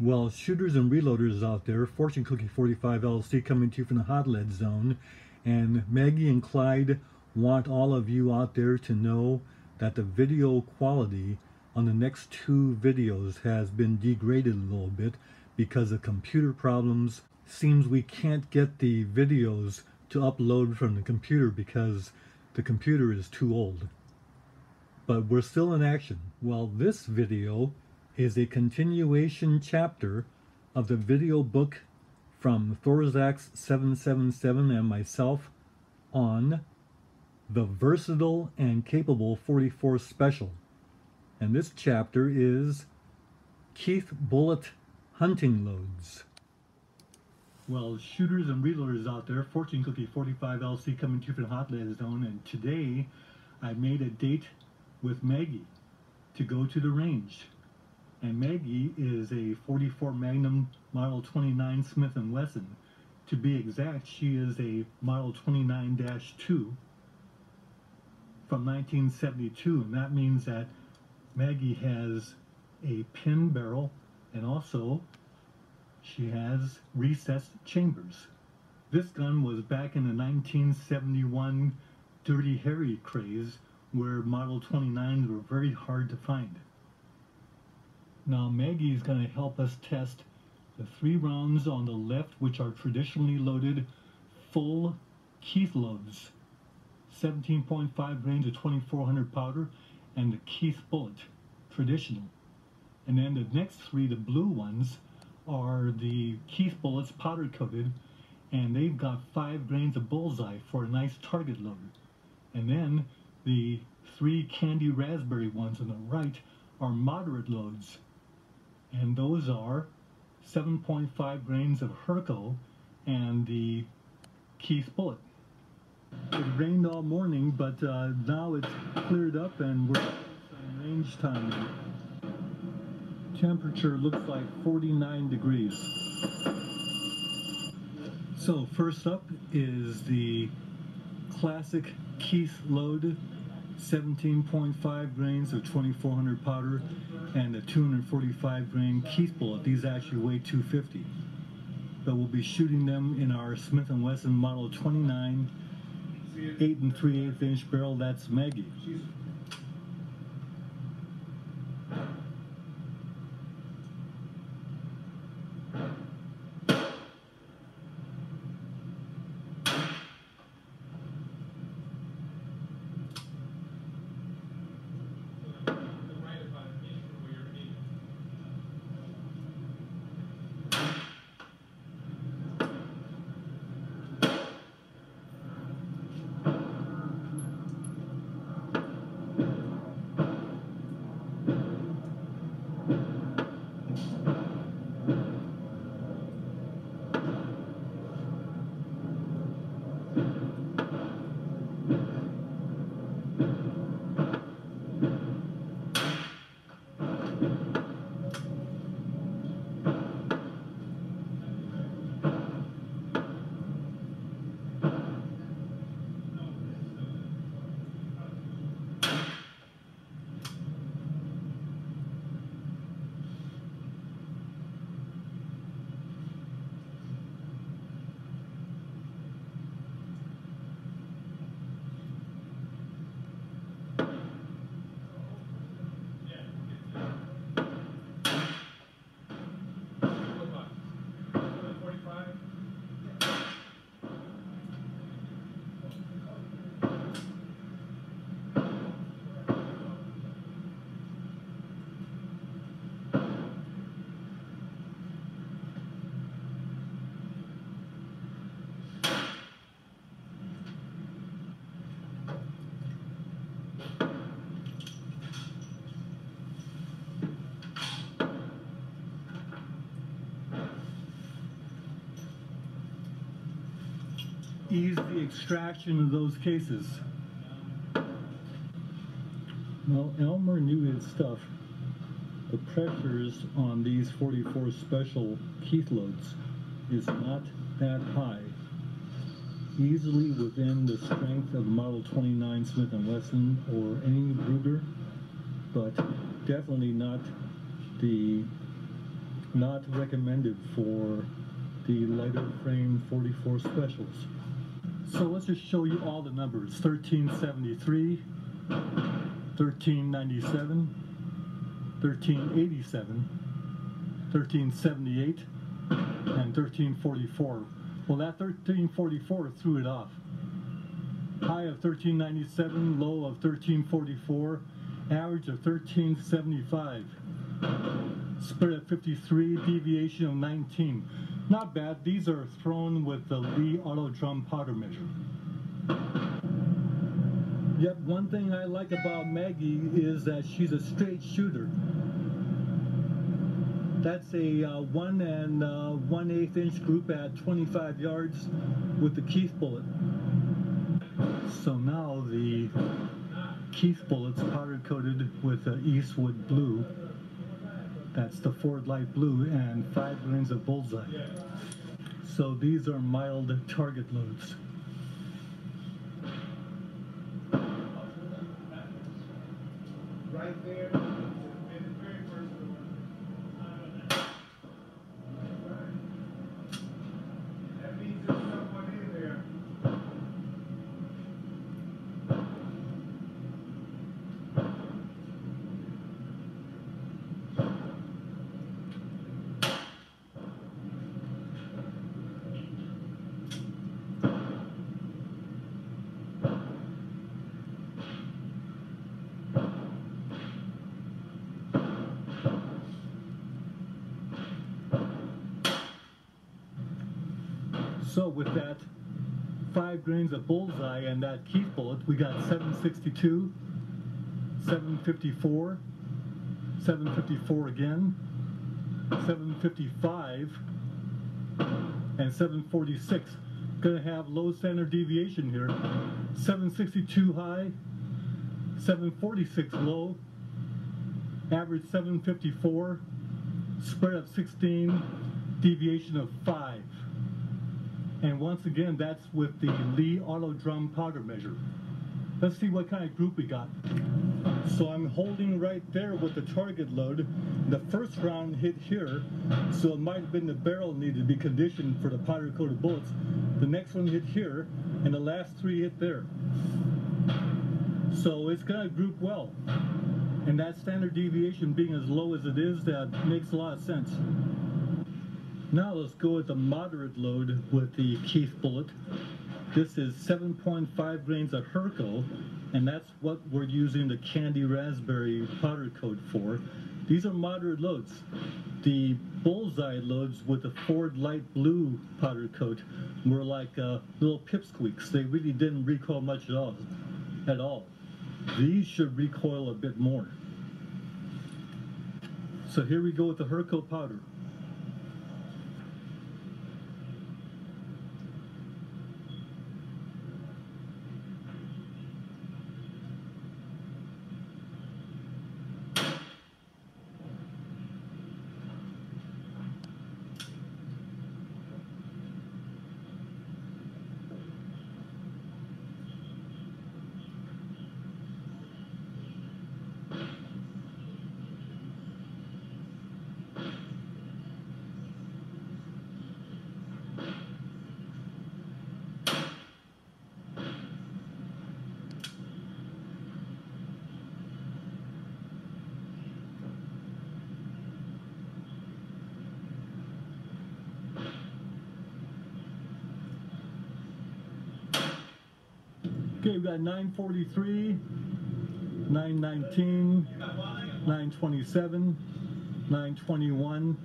Well, shooters and reloaders out there, Fortune Cookie 45 LLC coming to you from the hot lead zone, and Maggie and Clyde want all of you out there to know that the video quality on the next two videos has been degraded a little bit because of computer problems. Seems we can't get the videos to upload from the computer because the computer is too old. But we're still in action. Well, this video is a continuation chapter of the video book from Thorzax777 and myself on the Versatile and Capable 44 Special. And this chapter is Keith Bullet Hunting Loads. Well, shooters and reloaders out there, Fortune Cookie 45 LC coming to you from the hot lead zone, and today I made a date with Maggie to go to the range. And Maggie is a 44 Magnum Model 29 Smith & Wesson. To be exact, she is a Model 29-2 from 1972, and that means that Maggie has a pin barrel, and also she has recessed chambers. This gun was back in the 1971 Dirty Harry craze, where Model 29s were very hard to find. Now Maggie is going to help us test the 3 rounds on the left, which are traditionally loaded full Keith loads, 17.5 grains of 2400 powder, and the Keith bullet, traditional. And then the next 3, the blue ones, are the Keith bullets powder coated, and they've got 5 grains of bullseye for a nice target load. And then the 3 candy raspberry ones on the right are moderate loads, and those are 7.5 grains of Herco and the Keith bullet. It rained all morning, but now it's cleared up and we're in range time. Temperature looks like 49 degrees. So first up is the classic Keith load, 17.5 grains of 2400 powder and a 245 grain Keith bullet. These actually weigh 250. But we'll be shooting them in our Smith & Wesson Model 29 8 3/8 inch barrel. That's Maggie. Ease the extraction of those cases. Well, Elmer knew his stuff. The pressures on these 44 Special Keith loads is not that high. Easily within the strength of Model 29 Smith & Wesson or any Ruger, but definitely not the Not recommended for the lighter frame 44 specials. So let's just show you all the numbers. 1373, 1397, 1387, 1378, and 1344. Well, that 1344 threw it off. High of 1397, low of 1344, average of 1375. Spread at 53, deviation of 19. Not bad. These are thrown with the Lee auto drum powder measure. Yep, one thing I like about Maggie is that she's a straight shooter. That's a 1 1/8 inch group at 25 yards with the Keith bullet. So now the Keith bullet's powder coated with Eastwood blue. That's the Ford light blue, and 5 grains of bullseye. So these are mild target loads. Right there. That means there's someone in there. So with that 5 grains of bullseye and that Keith bullet, we got 762, 754, 754 again, 755, and 746. Gonna have low standard deviation here. 762 high, 746 low, average 754, spread of 16, deviation of 5. And once again, that's with the Lee auto drum powder measure. Let's see what kind of group we got. So I'm holding right there with the target load. The first round hit here, so it might have been the barrel needed to be conditioned for the powder coated bullets. The next one hit here, and the last 3 hit there. So it's gonna group well. And that standard deviation being as low as it is, that makes a lot of sense. Now let's go with the moderate load with the Keith bullet. This is 7.5 grains of Herco, and that's what we're using the candy raspberry powder coat for. These are moderate loads. The bullseye loads with the Ford light blue powder coat were like little pipsqueaks. They really didn't recoil much at all. These should recoil a bit more. So here we go with the Herco powder. Okay, we've got 943, 919, 927, 921,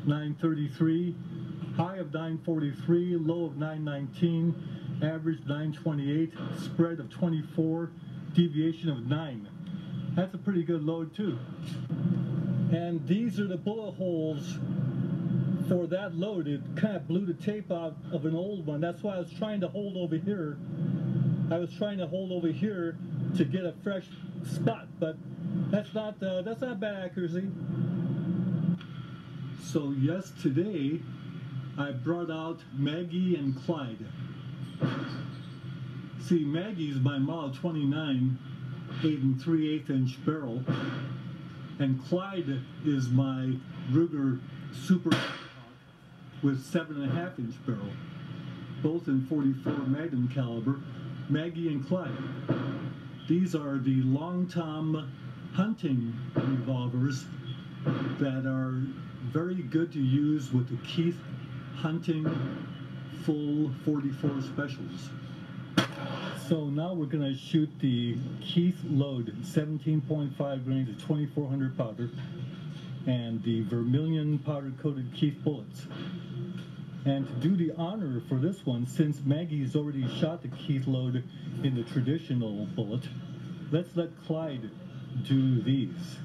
933, high of 943, low of 919, average 928, spread of 24, deviation of 9. That's a pretty good load too. And these are the bullet holes for that load. It kind of blew the tape out of an old one. That's why I was trying to hold over here. I was trying to hold over here to get a fresh spot, but that's not bad accuracy. So yes, today I brought out Maggie and Clyde. See, Maggie's my Model 29 8 3/8 inch barrel, and Clyde is my Ruger Super Redhawk with 7.5-inch barrel, both in .44 Magnum caliber, Maggie and Clyde. These are the long tom hunting revolvers that are very good to use with the Keith hunting full .44 specials. So now we're going to shoot the Keith load, 17.5 grains of 2400 powder, and the vermilion powder-coated Keith bullets. And to do the honor for this one, since Maggie's already shot the Keith load in the traditional bullet, let's let Clyde do these.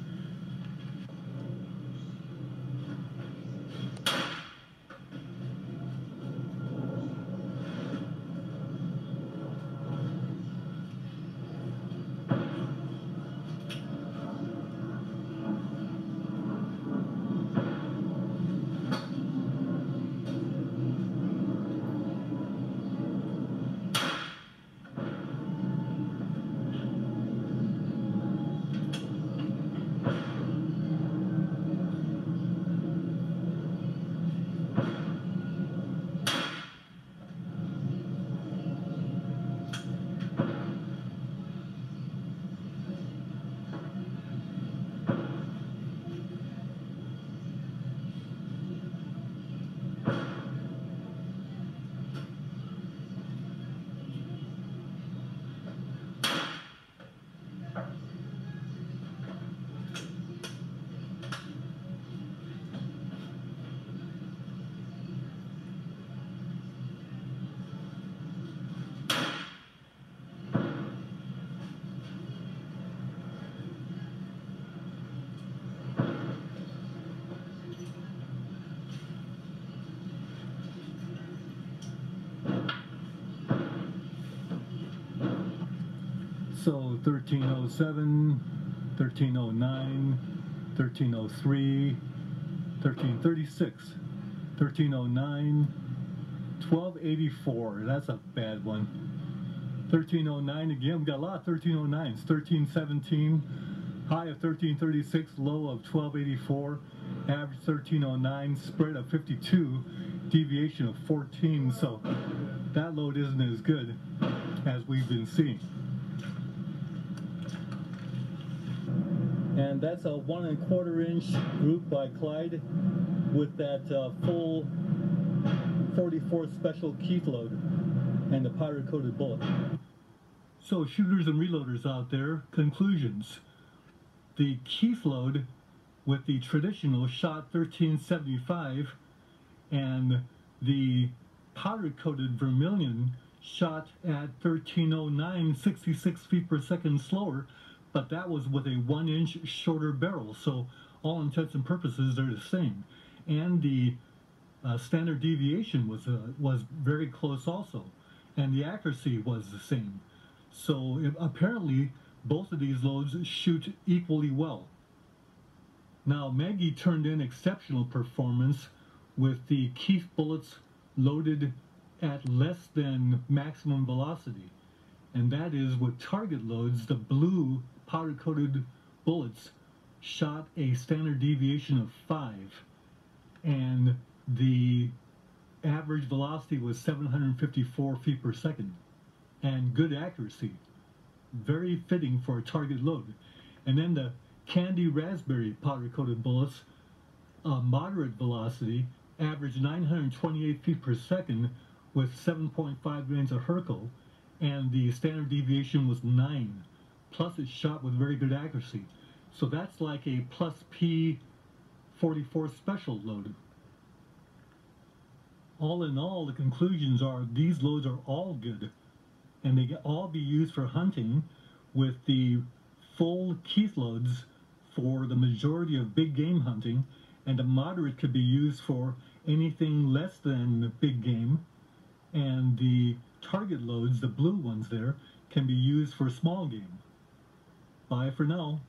So 1307, 1309, 1303, 1336, 1309, 1284, that's a bad one. 1309 again, we got a lot of 1309s. 1317, high of 1336, low of 1284, average 1309, spread of 52, deviation of 14, so that load isn't as good as we've been seeing. And that's a 1 1/4 inch group by Clyde with that full .44 special Keith load and the powder coated bullet. So shooters and reloaders out there, conclusions. The Keith load with the traditional shot 1375 and the powder coated vermilion shot at 1309, 66 feet per second slower, but that was with a 1 inch shorter barrel, so all intents and purposes they're the same. And the standard deviation was very close also, and the accuracy was the same. So apparently both of these loads shoot equally well. Now Maggie turned in exceptional performance with the Keith bullets loaded at less than maximum velocity, and that is with target loads. The blue powder-coated bullets shot a standard deviation of 5, and the average velocity was 754 feet per second, and good accuracy, very fitting for a target load. And then the candy raspberry powder-coated bullets, moderate velocity, averaged 928 feet per second with 7.5 grains of Herkel, and the standard deviation was 9. Plus it's shot with very good accuracy. So that's like a plus P 44 special load. All in all, the conclusions are these loads are all good, and they can all be used for hunting, with the full Keith loads for the majority of big game hunting, and the moderate could be used for anything less than big game, and the target loads, the blue ones there, can be used for small game. Bye for now.